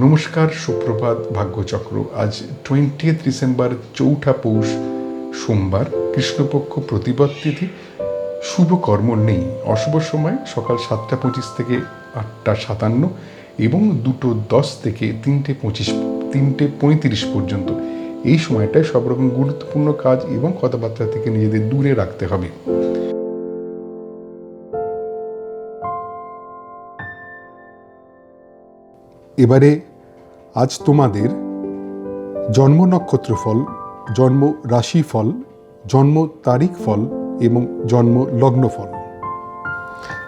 নমস্কার, সুপ্রভাত, ভাগ্যচক্র। আজ 20 ডিসেম্বর, চৌঠা পৌষ, সোমবার, কৃষ্ণপক্ষ, প্রতিপদ তিথি। শুভ কর্ম নেই। অশুভ সময় সকাল 7:25 থেকে 8:57 এবং 2:10 থেকে 3:35 পর্যন্ত। এই সময়টায় সব রকম গুরুত্বপূর্ণ কাজ এবং কথাবার্তা থেকে নিজেদের দূরে রাখতে হবে। এবারে আজ তোমাদের জন্ম নক্ষত্র ফল, জন্ম রাশি ফল, জন্ম তারিখ ফল এবং জন্ম লগ্ন ফল।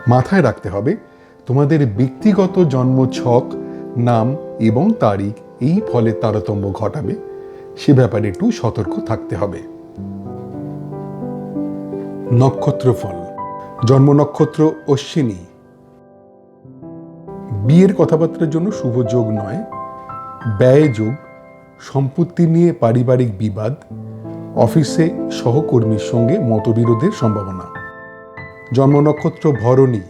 মাথায় রাখতে হবে তোমাদের ব্যক্তিগত জন্ম ছক, নাম এবং তারিখ এই ফলের তারতম্য ঘটাবে, সে ব্যাপারে একটু সতর্ক থাকতে হবে। নক্ষত্র ফল। জন্ম নক্ষত্র অশ্বিনী। বিয়ের কথাবার্তার জন্য শুভ যোগ নয়। ব্যয় যোগ, সম্পত্তি নিয়ে পারিবারিক বিবাদ, অফিসে সহকর্মীর সঙ্গে মতবিরোধের সম্ভাবনা। জন্ম নক্ষত্র ভরণী।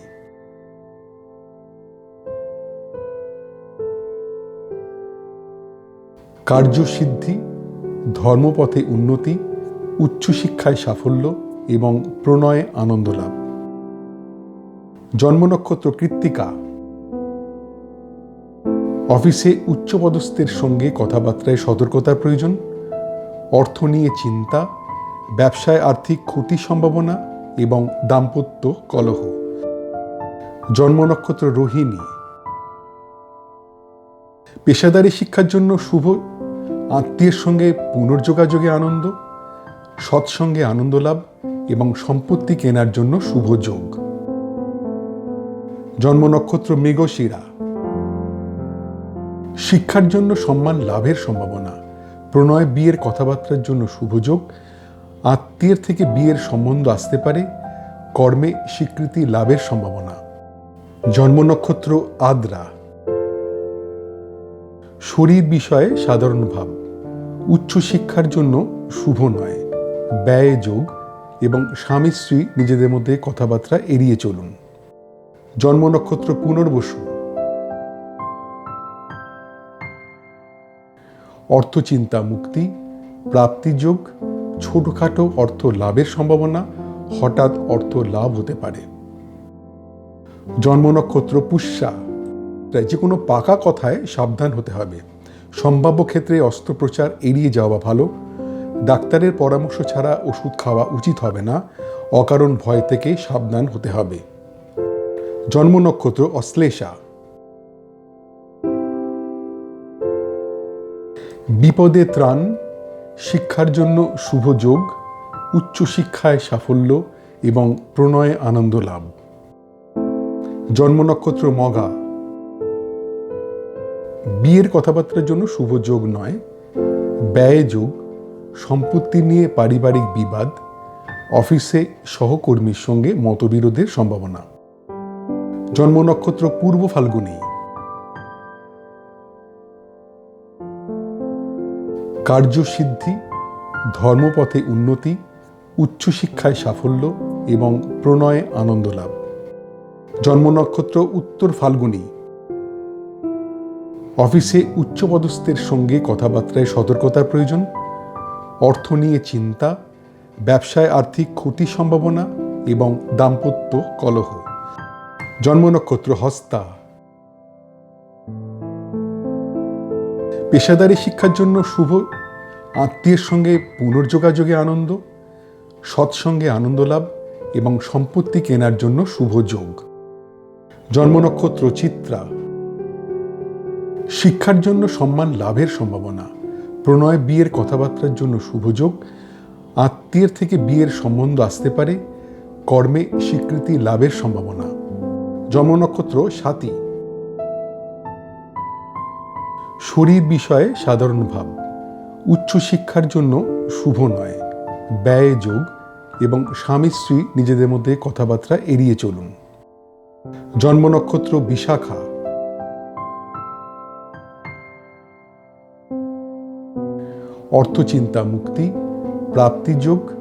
কার্যসিদ্ধি, ধর্মপথে উন্নতি, উচ্চশিক্ষায় সাফল্য এবং প্রণয়ে আনন্দ লাভ। জন্ম নক্ষত্র কৃত্তিকা। অফিসে উচ্চপদস্থের সঙ্গে কথাবার্তায় সতর্কতার প্রয়োজন, অর্থ নিয়ে চিন্তা, ব্যবসায় আর্থিক ক্ষতির সম্ভাবনা এবং দাম্পত্য কলহ। জন্ম নক্ষত্র রোহিণী। পেশাদারি শিক্ষার জন্য শুভ, আত্মীয়ের সঙ্গে পুনর্যোগাযোগে আনন্দ, সৎসঙ্গে আনন্দ লাভ এবং সম্পত্তি কেনার জন্য শুভ যোগ। জন্ম নক্ষত্র মৃগশিরা। শিক্ষার জন্য সম্মান লাভের সম্ভাবনা, প্রণয় বিয়ের কথাবার্তার জন্য শুভযোগ, আত্মীয়ের থেকে বিয়ের সম্বন্ধ আসতে পারে, কর্মে স্বীকৃতি লাভের সম্ভাবনা। জন্ম নক্ষত্র আদ্রা। শরীর বিষয়ে সাধারণ ভাব, উচ্চশিক্ষার জন্য শুভ নয়। ব্যয় যোগ এবং স্বামী স্ত্রী নিজেদের মধ্যে কথাবার্তা এড়িয়ে চলুন। জন্ম নক্ষত্র পুনর্বসু। অর্থচিন্তা মুক্তি, প্রাপ্তিযোগ, ছোটখাটো অর্থ লাভের সম্ভাবনা, হঠাৎ অর্থ লাভ হতে পারে। জন্ম নক্ষত্র পুষ্যা। যে কোনো পাকা কথায় সাবধান হতে হবে। সম্ভাব্য ক্ষেত্রে অস্ত্রোপচার এড়িয়ে যাওয়া ভালো। ডাক্তারের পরামর্শ ছাড়া ওষুধ খাওয়া উচিত হবে না। অকারণ ভয় থেকে সাবধান হতে হবে। জন্ম নক্ষত্র অশ্লেষা। বিপদে ত্রাণ, শিক্ষার জন্য শুভ যোগ, উচ্চশিক্ষায় সাফল্য এবং প্রণয়ে আনন্দ লাভ। জন্ম নক্ষত্র মঘা। বিয়ের কথাবার্তার জন্য শুভ যোগ নয়। ব্যয় যোগ, সম্পত্তি নিয়ে পারিবারিক বিবাদ, অফিসে সহকর্মীর সঙ্গে মতবিরোধের সম্ভাবনা। জন্ম নক্ষত্র পূর্ব ফাল্গুনী। কার্যসিদ্ধি, ধর্মপথে উন্নতি, উচ্চশিক্ষায় সাফল্য এবং প্রণয়ে আনন্দ লাভ। জন্ম নক্ষত্র উত্তর ফাল্গুনী। অফিসে উচ্চপদস্থের সঙ্গে কথাবার্তায় সতর্কতার প্রয়োজন, অর্থ নিয়ে চিন্তা, ব্যবসায় আর্থিক ক্ষতির সম্ভাবনা এবং দাম্পত্য কলহ। জন্ম নক্ষত্র হস্তা। পেশাদারি শিক্ষার জন্য শুভ, আত্মীয়ের সঙ্গে পুনর্যোগাযোগে আনন্দ, সৎসঙ্গে আনন্দ লাভ এবং সম্পত্তি কেনার জন্য শুভ যোগ। জন্ম নক্ষত্র চিত্রা। শিক্ষার জন্য সম্মান লাভের সম্ভাবনা, প্রণয় বিয়ের কথাবার্তার জন্য শুভ যোগ, আত্মীয়ের থেকে বিয়ের সম্বন্ধ আসতে পারে, কর্মে স্বীকৃতি লাভের সম্ভাবনা। জন্ম নক্ষত্র স্বাতী। শরীর বিষয়ে সাধারণ ভাব, উচ্চশিক্ষার জন্য শুভ নয়। ব্যয় যোগ এবং স্বামী স্ত্রী নিজেদের মধ্যে কথাবার্তা এড়িয়ে চলুন। জন্ম নক্ষত্র বিশাখা। অর্থচিন্তা মুক্তি, প্রাপ্তিযোগ,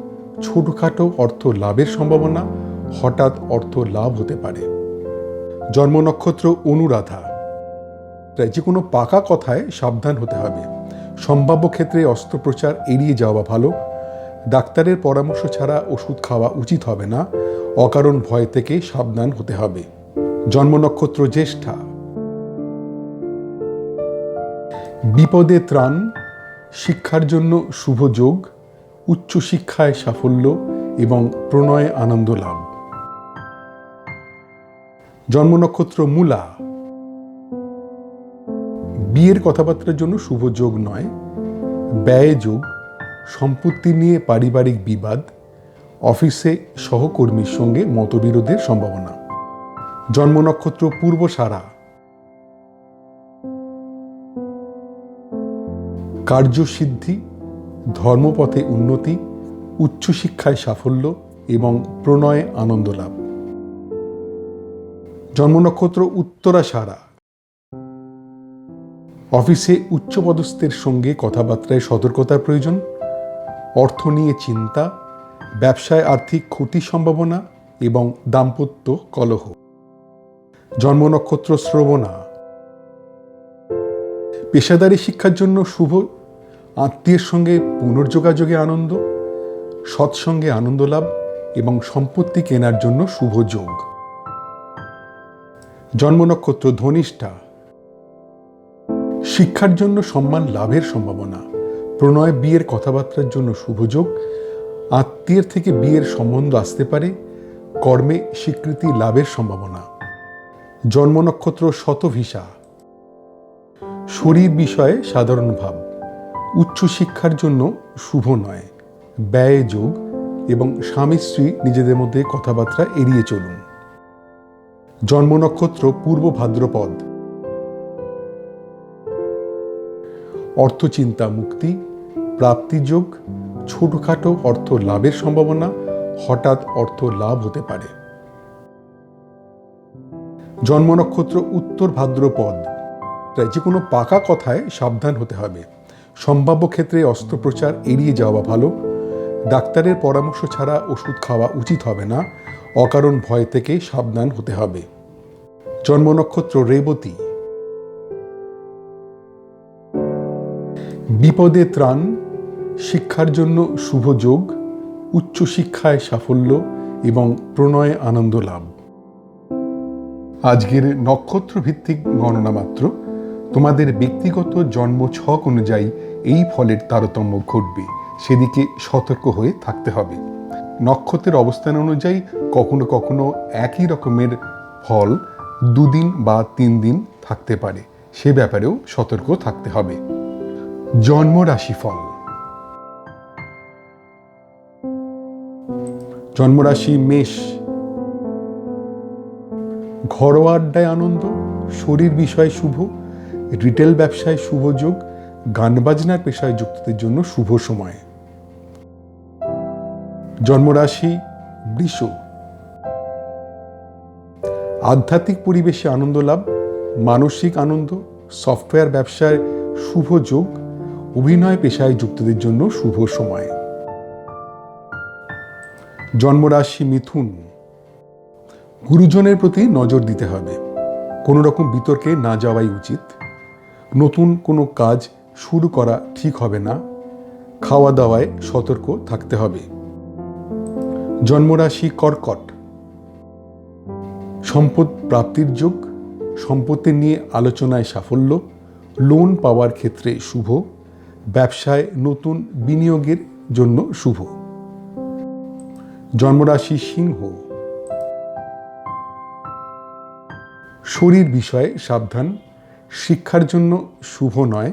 ছোটখাটো অর্থ লাভের সম্ভাবনা, হঠাৎ অর্থ লাভ হতে পারে। জন্ম নক্ষত্র অনুরাধা। তাই যে কোনো পাকা কথায় সাবধান হতে হবে। সম্ভাব্য ক্ষেত্রে অস্ত্রোপচার এড়িয়ে যাওয়া ভালো। ডাক্তারের পরামর্শ ছাড়া ওষুধ খাওয়া উচিত হবে না। অকারণ ভয় থেকে সাবধান হতে হবে। জন্ম নক্ষত্র জ্যেষ্ঠা। বিপদে ত্রাণ, শিক্ষার জন্য শুভ যোগ, উচ্চশিক্ষায় সাফল্য এবং প্রণয়ে আনন্দ লাভ। জন্ম নক্ষত্র মূলা। বিয়ের কথাবার্তার জন্য শুভ যোগ নয়, ব্যয় যোগ, সম্পত্তি নিয়ে পারিবারিক বিবাদ, অফিসে সহকর্মীর সঙ্গে মতবিরোধের সম্ভাবনা। জন্ম নক্ষত্র পূর্বসারা। কার্যসিদ্ধি, ধর্মপথে উন্নতি, উচ্চশিক্ষায় সাফল্য এবং প্রণয়ে আনন্দ লাভ। জন্ম নক্ষত্র উত্তরাষাঢ়া। অফিসে উচ্চপদস্থের সঙ্গে কথাবার্তায় সতর্কতার প্রয়োজন। অর্থ নিয়ে চিন্তা, ব্যবসায় আর্থিক ক্ষতির সম্ভাবনা এবং দাম্পত্য কলহ। জন্ম নক্ষত্র শ্রবণা। পেশাদারী শিক্ষার জন্য শুভ, আত্মীয়ের সঙ্গে পুনর্যোগাযোগে আনন্দ, সৎসঙ্গে আনন্দ লাভ এবং সম্পত্তি কেনার জন্য শুভ যোগ। জন্ম নক্ষত্র ধনিষ্ঠা। শিক্ষার জন্য সম্মান লাভের সম্ভাবনা, প্রণয় বিয়ের কথাবার্তার জন্য শুভ যোগ, আত্মীয়ের থেকে বিয়ের সম্বন্ধ আসতে পারে, কর্মে স্বীকৃতি লাভের সম্ভাবনা। জন্ম নক্ষত্র শতভিষা। শরীর বিষয়ে সাধারণ ভাব, উচ্চশিক্ষার জন্য শুভ নয়, ব্যয় যোগ এবং স্বামী স্ত্রী নিজেদের মধ্যে কথাবার্তা এড়িয়ে চলুন। জন্ম নক্ষত্র পূর্ব ভাদ্রপদ। অর্থচিন্তা মুক্তি, প্রাপ্তিযোগ, ছোটখাটো অর্থ লাভের সম্ভাবনা, হঠাৎ অর্থ লাভ হতে পারে। জন্ম নক্ষত্র উত্তর ভাদ্রপদ। তাই যে কোনো পাকা কথায় সাবধান হতে হবে। সম্ভাব্য ক্ষেত্রে অস্ত্রোপচার এড়িয়ে যাওয়া ভালো। ডাক্তারের পরামর্শ ছাড়া ওষুধ খাওয়া উচিত হবে না। অকারণ ভয় থেকে সাবধান হতে হবে। জন্ম নক্ষত্র রেবতী। বিপদে ত্রাণ, শিক্ষার জন্য শুভ যোগ, উচ্চশিক্ষায় সাফল্য এবং প্রণয়ে আনন্দ লাভ। আজকের নক্ষত্র ভিত্তিক গণনা মাত্র। তোমাদের ব্যক্তিগত জন্ম ছক অনুযায়ী এই ফলের তারতম্য ঘটবে, সেদিকে সতর্ক হয়ে থাকতে হবে। নক্ষত্রের অবস্থান অনুযায়ী কখনো কখনো একই রকমের ফল 2 দিন বা 3 দিন থাকতে পারে, সে ব্যাপারেও সতর্ক থাকতে হবে। জন্ম রাশিফল। জন্মরাশি মেষ। ঘরোয়া আড্ডায় আনন্দ, শরীর বিষয়ে শুভ, রিটেল ব্যবসায় শুভ যোগ, গান বাজনার পেশায় যুক্তদের জন্য শুভ সময়। জন্মরাশি বৃষ। আধ্যাত্মিক পরিবেশে আনন্দ লাভ, মানসিক আনন্দ, সফটওয়্যার ব্যবসায় শুভ যোগ, অভিনয় পেশায় যুক্তদের জন্য শুভ সময়। জন্মরাশি মিথুন। গুরুজনের প্রতি নজর দিতে হবে, কোনো রকম বিতর্কে না যাওয়াই উচিত। নতুন কোনো কাজ শুরু করা ঠিক হবে না। খাওয়া দাওয়ায় সতর্ক থাকতে হবে। জন্মরাশি কর্কট। সম্পদ প্রাপ্তির যোগ, সম্পত্তি নিয়ে আলোচনায় সাফল্য, লোন পাওয়ার ক্ষেত্রে শুভ, ব্যবসায় নতুন বিনিয়োগের জন্য শুভ। জন্মরাশি সিংহ। শরীর বিষয়ে সাবধান, শিক্ষার জন্য শুভ নয়,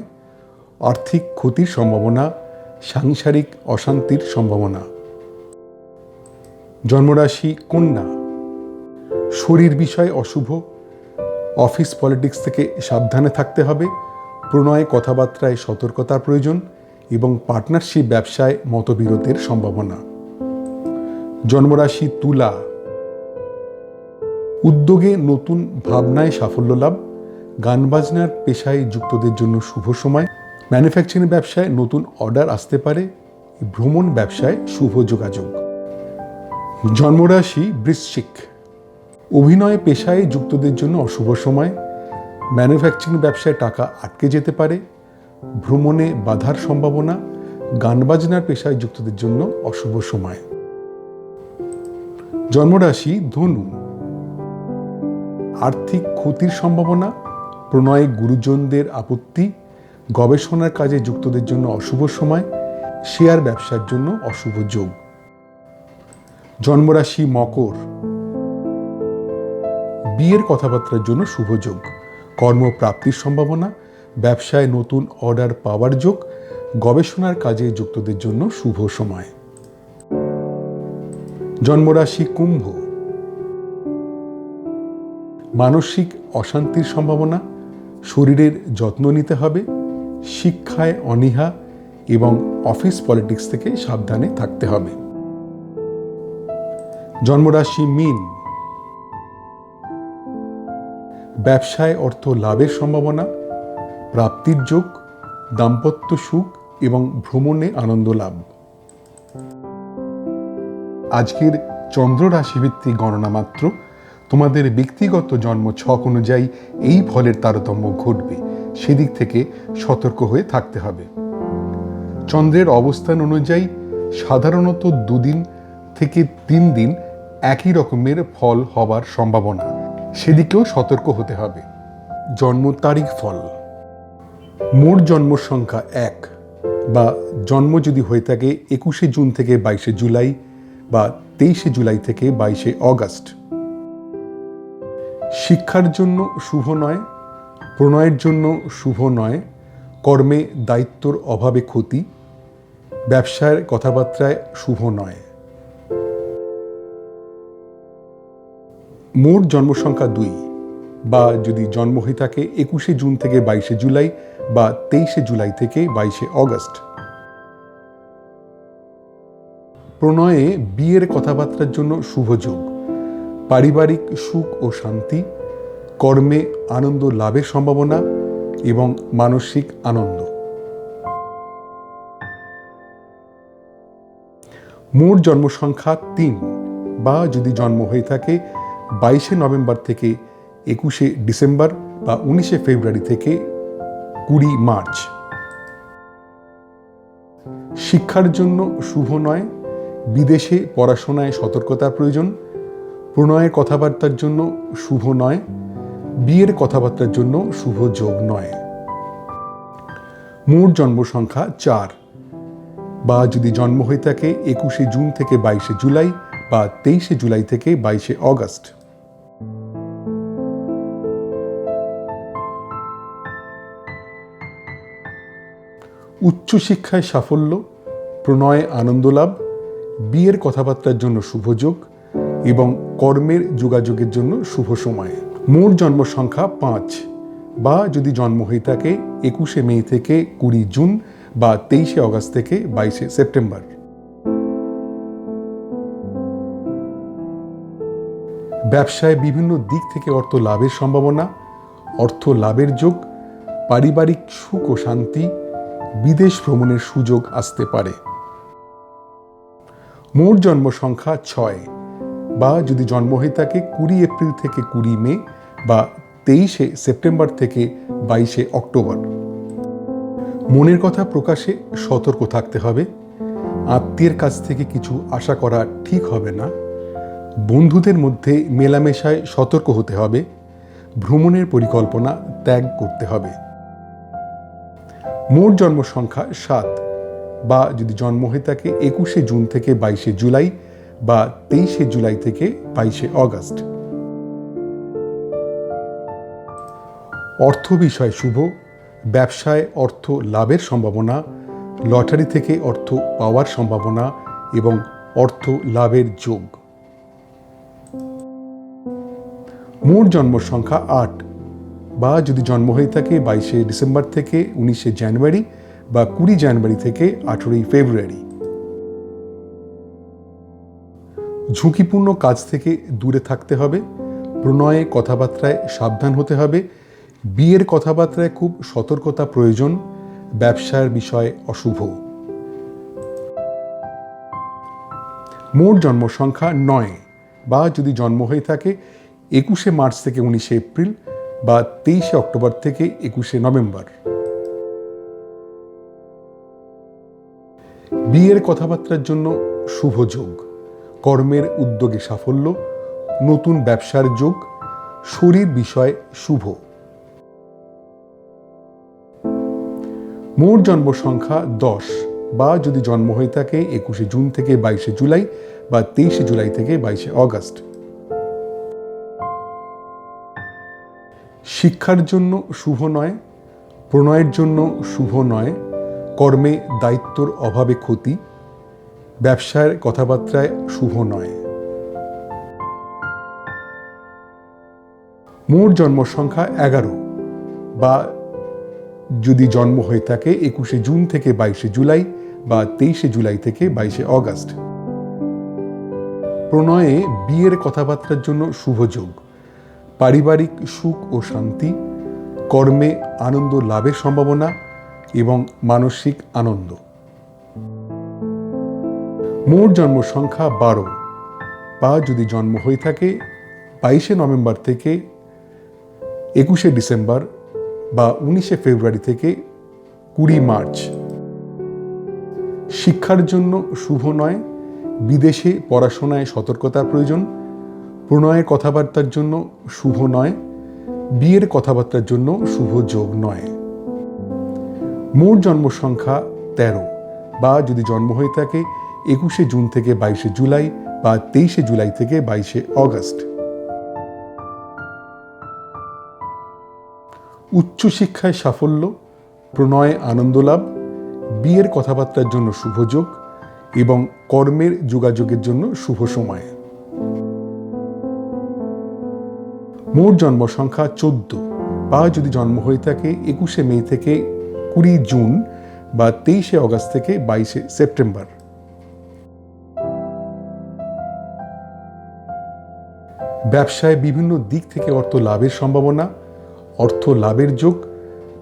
আর্থিক ক্ষতির সম্ভাবনা, সাংসারিক অশান্তির সম্ভাবনা। জন্মরাশি কন্যা। শরীর বিষয়ে অশুভ, অফিস পলিটিক্স থেকে সাবধানে থাকতে হবে, প্রণয় কথাবার্তায় সতর্কতার প্রয়োজন এবং পার্টনারশিপ ব্যবসায় মতবিরোধের সম্ভাবনা। জন্মরাশি তুলা। উদ্যোগে নতুন ভাবনায় সাফল্য লাভ, গান বাজনার পেশায় যুক্তদের জন্য শুভ সময়, ম্যানুফ্যাকচারিং ব্যবসায় নতুন অর্ডার আসতে পারে, ভ্রমণ ব্যবসায় শুভ যোগাযোগ। জন্মরাশি বৃশ্চিক। অভিনয় পেশায় যুক্তদের জন্য অশুভ সময়, ম্যানুফ্যাকচারিং ব্যবসায় টাকা আটকে যেতে পারে, ভ্রমণে বাধার সম্ভাবনা, গান বাজনার পেশায় যুক্তদের জন্য অশুভ সময়। জন্মরাশি ধনু, আর্থিক ক্ষতির সম্ভাবনা, প্রণয়ে গুরুজনদের আপত্তি, গবেষণার কাজে যুক্তদের জন্য অশুভ সময়, শেয়ার ব্যবসার জন্য অশুভ যোগ। জন্মরাশি মকর, বিয়ের কথাবার্তার জন্য শুভ যোগ, কর্মপ্রাপ্তির সম্ভাবনা, ব্যবসায় নতুন অর্ডার পাওয়ার যোগ, গবেষণার কাজে যুক্তদের জন্য শুভ সময়। জন্মরাশি কুম্ভ, মানসিক অশান্তির সম্ভাবনা, শরীরের যত্ন নিতে হবে, শিক্ষায় অনীহা এবং অফিস পলিটিক্স থেকে সাবধানে থাকতে হবে। জন্মরাশি মীন, ব্যবসায় অর্থ লাভের সম্ভাবনা, প্রাপ্তির যোগ, দাম্পত্য সুখ এবং ভ্রমণে আনন্দ লাভ। আজকের চন্দ্র রাশিভিত্তিক গণনা মাত্র, তোমাদের ব্যক্তিগত জন্ম ছক অনুযায়ী এই ফলের তারতম্য ঘটবে, সেদিক থেকে সতর্ক হয়ে থাকতে হবে। চন্দ্রের অবস্থান অনুযায়ী সাধারণত 2 দিন থেকে 3 দিন একই রকমের ফল হবার সম্ভাবনা, সেদিকেও সতর্ক হতে হবে। জন্ম তারিখ ফল, মোট জন্ম সংখ্যা 1 বা জন্ম যদি হয়ে থাকে 21শে জুন থেকে 22শে জুলাই বা 23শে জুলাই থেকে 22শে অগস্ট। শিক্ষার জন্য শুভ নয়, প্রণয়ের জন্য শুভ নয়, কর্মে দায়িত্বর অভাবে ক্ষতি, ব্যবসার কথাবার্তায় শুভ নয়। মোট জন্মসংখ্যা 2 বা যদি জন্ম হয়ে থাকে 21শে জুন থেকে 22শে জুলাই বা 23শে জুলাই থেকে 22শে অগস্ট। প্রণয়ে বিয়ের কথাবার্তার জন্য শুভ যোগ, পারিবারিক সুখ ও শান্তি, কর্মে আনন্দ লাভের সম্ভাবনা এবং মানসিক আনন্দ। মোট জন্মসংখ্যা 3 বা যদি জন্ম হয়ে থাকে 22শে নভেম্বর থেকে 21শে ডিসেম্বর বা 19শে ফেব্রুয়ারি থেকে 20 মার্চ। শিক্ষার জন্য শুভ নয়, বিদেশে পড়াশোনায় সতর্কতার প্রয়োজন, প্রণয়ের কথাবার্তার জন্য শুভ নয়, বিয়ের কথাবার্তার জন্য শুভ যোগ নয়। মোট জন্ম সংখ্যা 4 বা যদি জন্ম হয়ে থাকে 21শে জুন থেকে 22শে জুলাই বা 23শে জুলাই থেকে 22শে অগস্ট। উচ্চশিক্ষায় সাফল্য, প্রণয়ে আনন্দ লাভ, বিয়ের কথাবার্তার জন্য শুভ যোগ এবং কর্মের যোগাযোগের জন্য শুভ সময়। মোট জন্ম সংখ্যা 5 বা যদি জন্ম হয়ে থাকে 21শে মে থেকে 20 জুন বা 23শে অগস্ট থেকে 22শে সেপ্টেম্বর। ব্যবসায় বিভিন্ন দিক থেকে অর্থ লাভের সম্ভাবনা, অর্থ লাভের যোগ, পারিবারিক সুখ ও শান্তি, বিদেশ ভ্রমণের সুযোগ আসতে পারে। মোট জন্ম সংখ্যা 6 বা যদি জন্ম হয়ে থাকে 20 এপ্রিল থেকে 20 মে বা 23শে সেপ্টেম্বর থেকে 22শে অক্টোবর। মনের কথা প্রকাশে সতর্ক থাকতে হবে, আত্মীয়ের কাছ থেকে কিছু আশা করা ঠিক হবে না, বন্ধুদের মধ্যে মেলামেশায় সতর্ক হতে হবে, ভ্রমণের পরিকল্পনা ত্যাগ করতে হবে। মোট জন্ম সংখ্যা 7 বা যদি জন্ম হয়ে থাকে 21শে জুন থেকে 22শে জুলাই বা 23শে জুলাই থেকে 22শে অগস্ট। অর্থ বিষয় শুভ, ব্যবসায় অর্থ লাভের সম্ভাবনা, লটারি থেকে অর্থ পাওয়ার সম্ভাবনা এবং অর্থ লাভের যোগ। মোট জন্ম সংখ্যা 8 বা যদি জন্ম হয়ে থাকে 22শে ডিসেম্বর থেকে 19শে জানুয়ারি বা 20 জানুয়ারি থেকে 18ই ফেব্রুয়ারি। ঝুঁকিপূর্ণ কাজ থেকে দূরে থাকতে হবে, প্রণয়ে কথাবার্তায় সাবধান হতে হবে, বিয়ের কথাবার্তায় খুব সতর্কতা প্রয়োজন, ব্যবসার বিষয়ে অশুভ। মোট জন্ম সংখ্যা 9 বা যদি জন্ম হয়ে থাকে 21শে মার্চ থেকে 19শে এপ্রিল বা 23শে অক্টোবর থেকে 21শে নভেম্বর। বিয়ের কথাবার্তার জন্য শুভ যোগ, কর্মের উদ্যোগে সাফল্য, নতুন ব্যবসার যোগ, শরীর বিষয় শুভ। মোট জন্ম সংখ্যা 10, বা যদি জন্ম হয়ে থাকে 21শে জুন থেকে 22শে জুলাই বা 23শে জুলাই থেকে 22শে অগস্ট। শিক্ষার জন্য শুভ নয়, প্রণয়ের জন্য শুভ নয়, কর্মে দায়িত্বর অভাবে ক্ষতি, ব্যবসার কথাবার্তায় শুভ নয়। মোট জন্ম সংখ্যা 11, বা যদি জন্ম হয়ে থাকে 21শে জুন থেকে 22শে জুলাই বা 23শে জুলাই থেকে 22শে অগস্ট। প্রণয়ে বিয়ের কথাবার্তার জন্য শুভ যোগ, পারিবারিক সুখ ও শান্তি, কর্মে আনন্দ লাভের সম্ভাবনা এবং মানসিক আনন্দ। মোট জন্ম সংখ্যা 12, বা যদি জন্ম হয়ে থাকে 22শে নভেম্বর থেকে 21শে ডিসেম্বর বা 19শে ফেব্রুয়ারি থেকে 20 মার্চ। শিক্ষার জন্য শুভ নয়, বিদেশে পড়াশোনায় সতর্কতার প্রয়োজন, প্রণয়ের কথাবার্তার জন্য শুভ নয়, বিয়ের কথাবার্তার জন্য শুভ যোগ নয়। মোট জন্ম সংখ্যা 13, বা যদি জন্ম হয়ে থাকে 21শে জুন থেকে 22শে জুলাই বা 23শে জুলাই থেকে 22শে অগস্ট। উচ্চশিক্ষায় সাফল্য, প্রণয়ে আনন্দ লাভ, বিয়ের কথাবার্তার জন্য শুভ যোগ এবং কর্মের যোগাযোগের জন্য শুভ সময়। মোট জন্ম সংখ্যা 14, বা যদি জন্ম হয়ে থাকে 21শে মে থেকে 20 জুন বা 23শে অগস্ট থেকে 22শে সেপ্টেম্বর। ব্যবসায় বিভিন্ন দিক থেকে অর্থ লাভের সম্ভাবনা, অর্থ লাভের যোগ,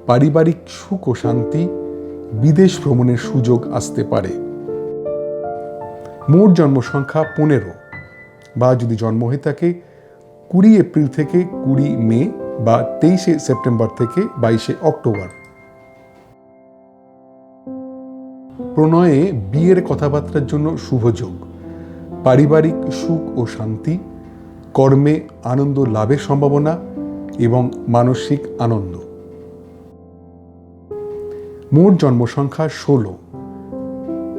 পারিবারিক সুখ ও শান্তি, বিদেশ ভ্রমণের সুযোগ আসতে পারে। মোট জন্ম সংখ্যা 15, বা যদি জন্ম হয়ে থাকে 20 এপ্রিল থেকে 20 মে বা 23শে সেপ্টেম্বর থেকে 22শে অক্টোবর। প্রণয়ে বিয়ের কথাবার্তার জন্য শুভ যোগ, পারিবারিক সুখ ও শান্তি, কর্মে আনন্দ লাভের সম্ভাবনা এবং মানসিক আনন্দ। মোট জন্ম সংখ্যা 16,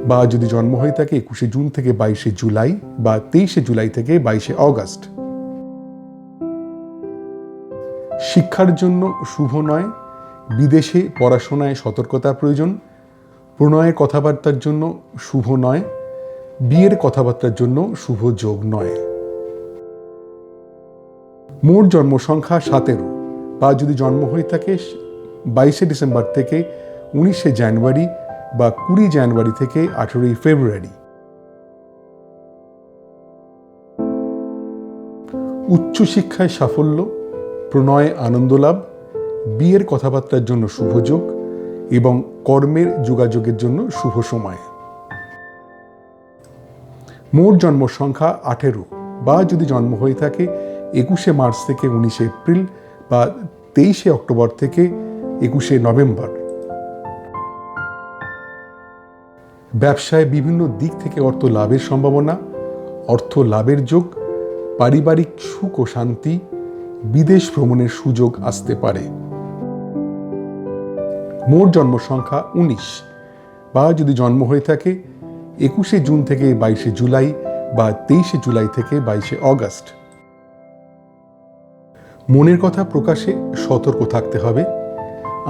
বা যদি জন্ম হয়ে থাকে 21শে জুন থেকে 22শে জুলাই বা 23শে জুলাই থেকে 22শে অগস্ট। শিক্ষার জন্য শুভ নয়, বিদেশে পড়াশোনায় সতর্কতার প্রয়োজন, প্রণয়ের কথাবার্তার জন্য শুভ নয়, বিয়ের কথাবার্তার জন্য শুভ যোগ নয়। মোট জন্ম সংখ্যা 17, বা যদি জন্ম হয়ে থাকে 22শে ডিসেম্বর থেকে 19শে জানুয়ারি বা 20 জানুয়ারি থেকে 18 ফেব্রুয়ারি। উচ্চশিক্ষায় সাফল্য, প্রণয়ে আনন্দ লাভ, বিয়ের কথাবার্তার জন্য শুভ যোগ এবং কর্মের যোগাযোগের জন্য শুভ সময়। মোট জন্ম সংখ্যা 18, বা যদি জন্ম হয়ে থাকে 21শে মার্চ থেকে 19শে এপ্রিল বা 23শে অক্টোবর থেকে 21শে নভেম্বর। ব্যবসায় বিভিন্ন দিক থেকে অর্থ লাভের সম্ভাবনা, অর্থ লাভের যোগ, পারিবারিক সুখ ও শান্তি, বিদেশ ভ্রমণের সুযোগ আসতে পারে। মোট জন্ম সংখ্যা 19, বা যদি জন্ম হয়ে থাকে 21শে জুন থেকে 22শে জুলাই বা 23শে জুলাই থেকে 22শে অগস্ট। মনের কথা প্রকাশে সতর্ক থাকতে হবে,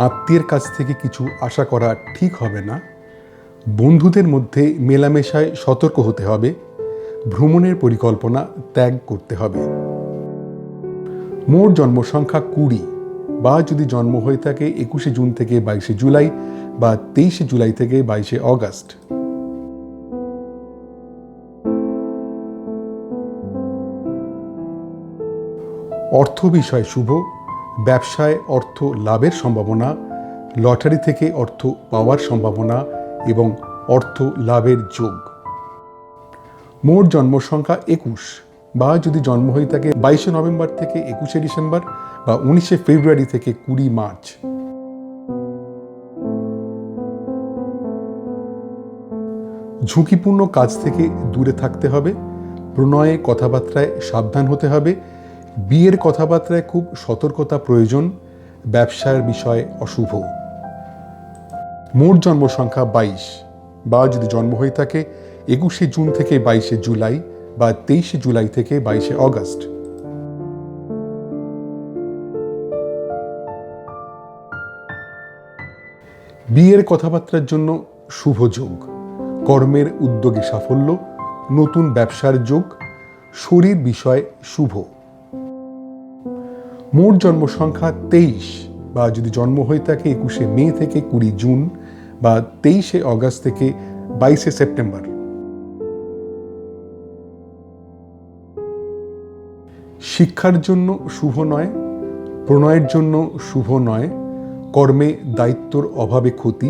আত্মীয়ের কাছ থেকে কিছু আশা করা ঠিক হবে না, বন্ধুদের মধ্যে মেলামেশায় সতর্ক হতে হবে, ভ্রমণের পরিকল্পনা ত্যাগ করতে হবে। মোট জন্ম সংখ্যা 20, বা যদি জন্ম হয়ে থাকে 21শে জুন থেকে 22শে জুলাই বা 23শে জুলাই থেকে 22শে অগস্ট। অর্থ বিষয় শুভ, ব্যবসায় অর্থ লাভের সম্ভাবনা, লটারি থেকে অর্থ পাওয়ার সম্ভাবনা এবং অর্থ লাভের যোগ। মোট জন্ম সংখ্যা 21, বা যদি জন্ম হয়ে থাকে 22শে নভেম্বর থেকে 21শে ডিসেম্বর বা 19শে ফেব্রুয়ারি থেকে 20 মার্চ। ঝুঁকিপূর্ণ কাজ থেকে দূরে থাকতে হবে, প্রণয়ে কথাবার্তায় সাবধান হতে হবে, বিয়ের কথাবার্তায় খুব সতর্কতা প্রয়োজন, ব্যবসার বিষয় অশুভ। মোট জন্ম সংখ্যা 22, বা যদি জন্ম হয়ে থাকে 21শে জুন থেকে 22শে জুলাই বা 23শে জুলাই থেকে 22শে অগস্ট। বিয়ের কথাবার্তার জন্য শুভ যোগ, কর্মের উদ্যোগে সাফল্য, নতুন ব্যবসার যোগ, শরীর বিষয় শুভ। মোট জন্ম সংখ্যা 23, বা যদি জন্ম হয়ে থাকে 21শে মে থেকে 20 জুন বা 23শে অগস্ট থেকে 22শে সেপ্টেম্বর। শিক্ষার জন্য শুভ নয়, প্রণয়ের জন্য শুভ নয়, কর্মে দায়িত্বর অভাবে ক্ষতি,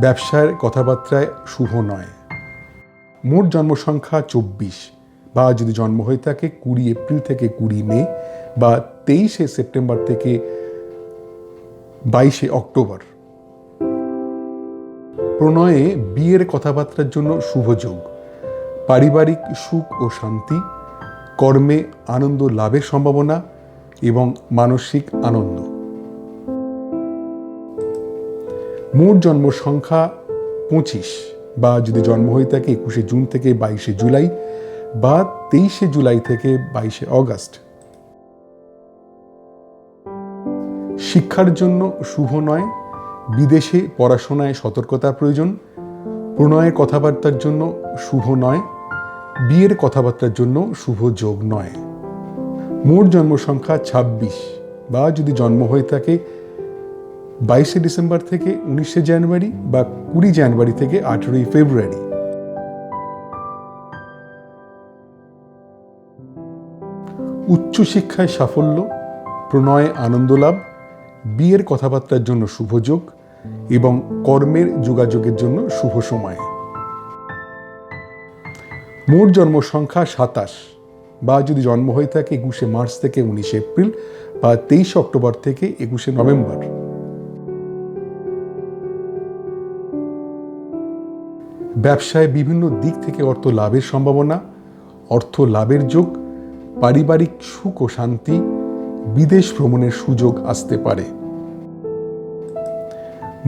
ব্যবসার কথাবার্তায় শুভ নয়। মোট জন্ম সংখ্যা 24, বা যদি জন্ম হয়ে থাকে 20 এপ্রিল থেকে 20 মে বা 23শে সেপ্টেম্বর থেকে 22শে অক্টোবর। প্রণয়ে বিয়ের কথাবার্তার জন্য শুভ যোগ, পারিবারিক সুখ ও শান্তি, কর্মে আনন্দ লাভের সম্ভাবনা এবং মানসিক আনন্দ। মোট জন্ম সংখ্যা 25, বা যদি জন্ম হয়ে থাকে 21শে জুন থেকে 22শে জুলাই বা 23শে জুলাই থেকে 22শে অগস্ট। শিক্ষার জন্য শুভ নয়, বিদেশে পড়াশোনায় সতর্কতার প্রয়োজন, প্রণয়ের কথাবার্তার জন্য শুভ নয়, বিয়ের কথাবার্তার জন্য শুভ যোগ নয়। মোট জন্ম সংখ্যা 26, বা যদি জন্ম হয়ে থাকে 22শে ডিসেম্বর থেকে 19শে জানুয়ারি বা 20 জানুয়ারি থেকে 18ই ফেব্রুয়ারি। উচ্চশিক্ষায় সাফল্য, প্রণয়ে আনন্দ লাভ, বিয়ের কথাবার্তার জন্য শুভ যোগ এবং কর্মের যোগাযোগের জন্য শুভ সময়। মোট জন্ম সংখ্যা 27, বা যদি জন্ম হয়ে থাকে 21শে মার্চ থেকে 19শে এপ্রিল বা 23শে অক্টোবর থেকে 21শে নভেম্বর। ব্যবসায় বিভিন্ন দিক থেকে অর্থ লাভের সম্ভাবনা, অর্থ লাভের যোগ, পারিবারিক সুখ ও শান্তি, বিদেশ ভ্রমণের সুযোগ আসতে পারে।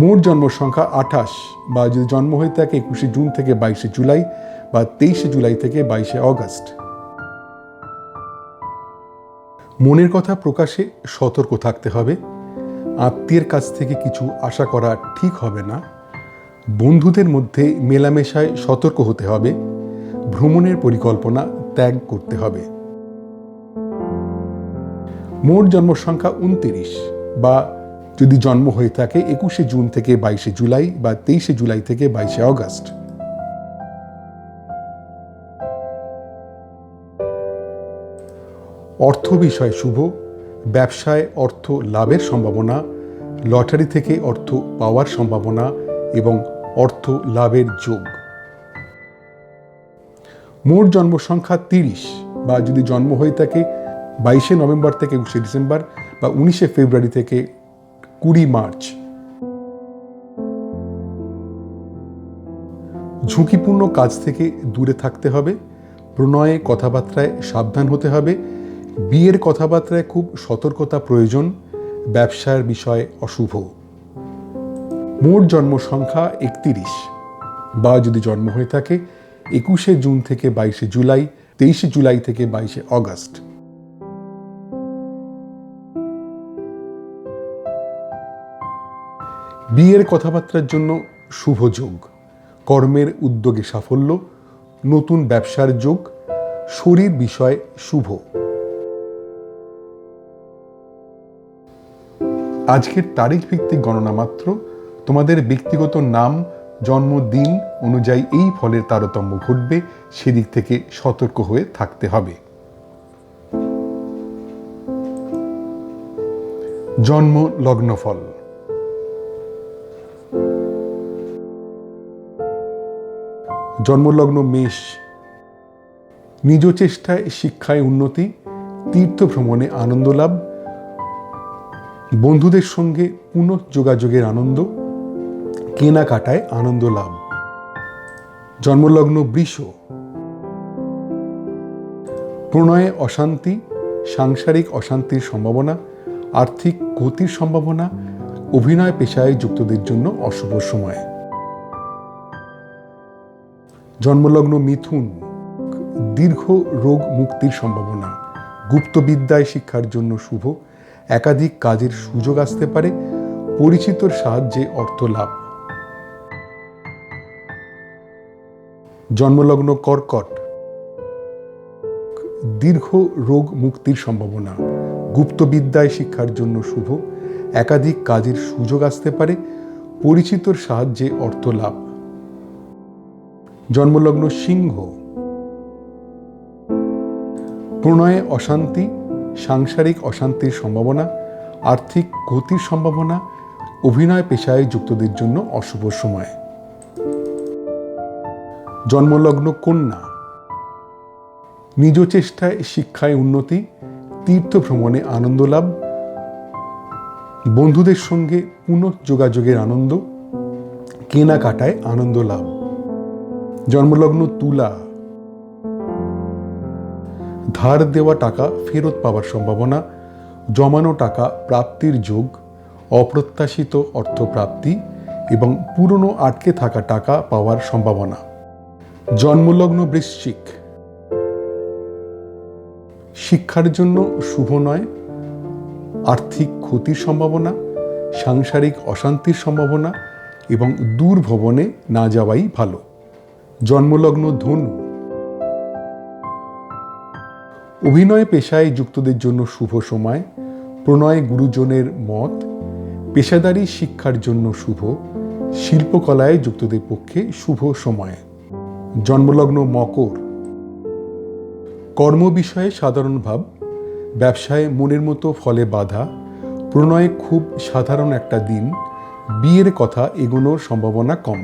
মোট জন্ম সংখ্যা 28, বা যদি জন্ম হয়ে থাকে 21শে জুন থেকে 22শে জুলাই বা 23শে জুলাই থেকে 22শে অগস্ট। মনের কথা প্রকাশে সতর্ক থাকতে হবে, আত্মীয়ের কাছ থেকে কিছু আশা করা ঠিক হবে না, বন্ধুদের মধ্যে মেলামেশায় সতর্ক হতে হবে, ভ্রমণের পরিকল্পনা ত্যাগ করতে হবে। মোট জন্ম সংখ্যা 29, বা যদি জন্ম হয়ে থাকে 21শে জুন থেকে 22শে জুলাই বা 23শে জুলাই থেকে 22শে অগস্ট। অর্থ বিষয় শুভ, ব্যবসায় অর্থ লাভের সম্ভাবনা, লটারি থেকে অর্থ পাওয়ার সম্ভাবনা এবং অর্থ লাভের যোগ। মোট জন্ম সংখ্যা 30, বা যদি জন্ম হয়ে থাকে 22শে নভেম্বর থেকে 21শে ডিসেম্বর বা 19শে ফেব্রুয়ারি থেকে 20 মার্চ। ঝুঁকিপূর্ণ কাজ থেকে দূরে থাকতে হবে, প্রণয়ে কথাবার্তায় সাবধান হতে হবে, বিয়ের কথাবার্তায় খুব সতর্কতা প্রয়োজন, ব্যবসার বিষয় অশুভ। মোট জন্ম সংখ্যা 31, বা যদি জন্ম হয়ে থাকে 21শে জুন থেকে 22শে জুলাই, 23শে জুলাই থেকে 22শে অগস্ট। বিয়ের কথাবার্তার জন্য শুভ যোগ, কর্মের উদ্যোগে সাফল্য, নতুন ব্যবসার যোগ, শরীর বিষয় শুভ। আজকের তারিখ ভিত্তিক গণনা মাত্র, তোমাদের ব্যক্তিগত নাম জন্মদিন অনুযায়ী এই ফলের তারতম্য ঘটবে, সেদিক থেকে সতর্ক হয়ে থাকতে হবে। জন্ম লগ্নফল। জন্মলগ্ন মেষ, নিজ চেষ্টায় শিক্ষায় উন্নতি, তীর্থ ভ্রমণে আনন্দ লাভ, বন্ধুদের সঙ্গে পুনঃযোগাযোগের আনন্দ, কেনাকাটায় আনন্দ লাভ। জন্মলগ্ন বৃষ, প্রণয়ে অশান্তি, সাংসারিক অশান্তির সম্ভাবনা, আর্থিক গতির সম্ভাবনা, অভিনয় পেশায় যুক্তদের জন্য অশুভ সময়। জন্মলগ্ন মিথুন, দীর্ঘ রোগ মুক্তির সম্ভাবনা, গুপ্তবিদ্যায় শিক্ষার জন্য শুভ, একাধিক কাজের সুযোগ আসতে পারে, পরিচিতর সাহায্যে অর্থ লাভ। জন্মলগ্ন কর্কট, দীর্ঘ রোগ মুক্তির সম্ভাবনা, গুপ্তবিদ্যায় শিক্ষার জন্য শুভ, একাধিক কাজের সুযোগ আসতে পারে, পরিচিতর সাহায্যে অর্থ লাভ। জন্মলগ্ন সিংহ, প্রণয়ে অশান্তি, সাংসারিক অশান্তির সম্ভাবনা, আর্থিক গতির সম্ভাবনা, অভিনয় পেশায় যুক্তদের জন্য অশুভ সময়। জন্মলগ্ন কন্যা, নিজ চেষ্টায় শিক্ষায় উন্নতি, তীর্থ ভ্রমণে আনন্দ লাভ, বন্ধুদের সঙ্গে পুনঃযোগাযোগের আনন্দ, কেনাকাটায় আনন্দ লাভ। জন্মলগ্ন তুলা, ধার দেওয়া টাকা ফেরত পাওয়ার সম্ভাবনা, জমানো টাকা প্রাপ্তির যোগ, অপ্রত্যাশিত অর্থপ্রাপ্তি এবং পুরনো আটকে থাকা টাকা পাওয়ার সম্ভাবনা। জন্মলগ্ন বৃশ্চিক, শিক্ষার জন্য শুভ নয়, আর্থিক ক্ষতির সম্ভাবনা, সাংসারিক অশান্তির সম্ভাবনা এবং দূর ভ্রমণে না যাওয়াই ভালো। জন্মলগ্ন ধনু, অভিনয় পেশায় যুক্তদের জন্য শুভ সময়, প্রণয় গুরুজনের মত, পেশাদারী শিক্ষার জন্য শুভ, শিল্পকলায় যুক্তদের পক্ষে শুভ সময়। জন্মলগ্ন মকর, কর্ম বিষয়ে সাধারণ ভাব, ব্যবসায় মনের মতো ফলে বাধা, প্রণয়ে খুব সাধারণ একটা দিন, বিয়ের কথা এগোনোর সম্ভাবনা কম।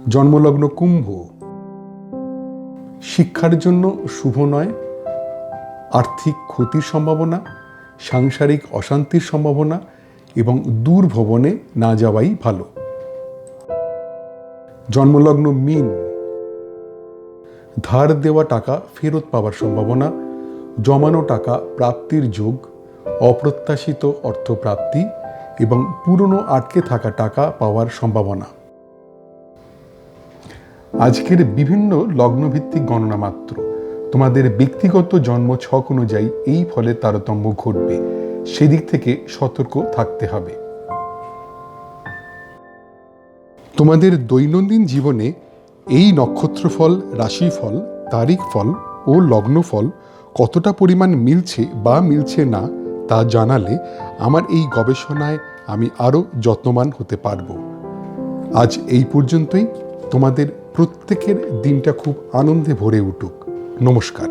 জন্মলগ্ন কুম্ভ, শিক্ষার জন্য শুভ নয়, আর্থিক ক্ষতির সম্ভাবনা, সাংসারিক অশান্তির সম্ভাবনা এবং দূর ভ্রমণে না যাওয়াই ভালো। জন্মলগ্ন মীন, ধার দেওয়া টাকা ফেরত পাওয়ার সম্ভাবনা, জমানো টাকা প্রাপ্তির যোগ, অপ্রত্যাশিত অর্থপ্রাপ্তি এবং পুরনো আটকে থাকা টাকা পাওয়ার সম্ভাবনা। আজকের বিভিন্ন লগ্নভিত্তিক গণনা মাত্র, তোমাদের ব্যক্তিগত জন্ম ছক অনুযায়ী এই ফলের তারতম্য ঘটবে, সেদিক থেকে সতর্ক থাকতে হবে। তোমাদের দৈনন্দিন জীবনে এই নক্ষত্রফল, রাশিফল, তারিখ ফল ও লগ্নফল কতটা পরিমাণ মিলছে বা মিলছে না তা জানালে আমার এই গবেষণায় আমি আরও যত্নবান হতে পারব। আজ এই পর্যন্তই। তোমাদের প্রত্যেকের দিনটা খুব আনন্দে ভরে উঠুক। নমস্কার।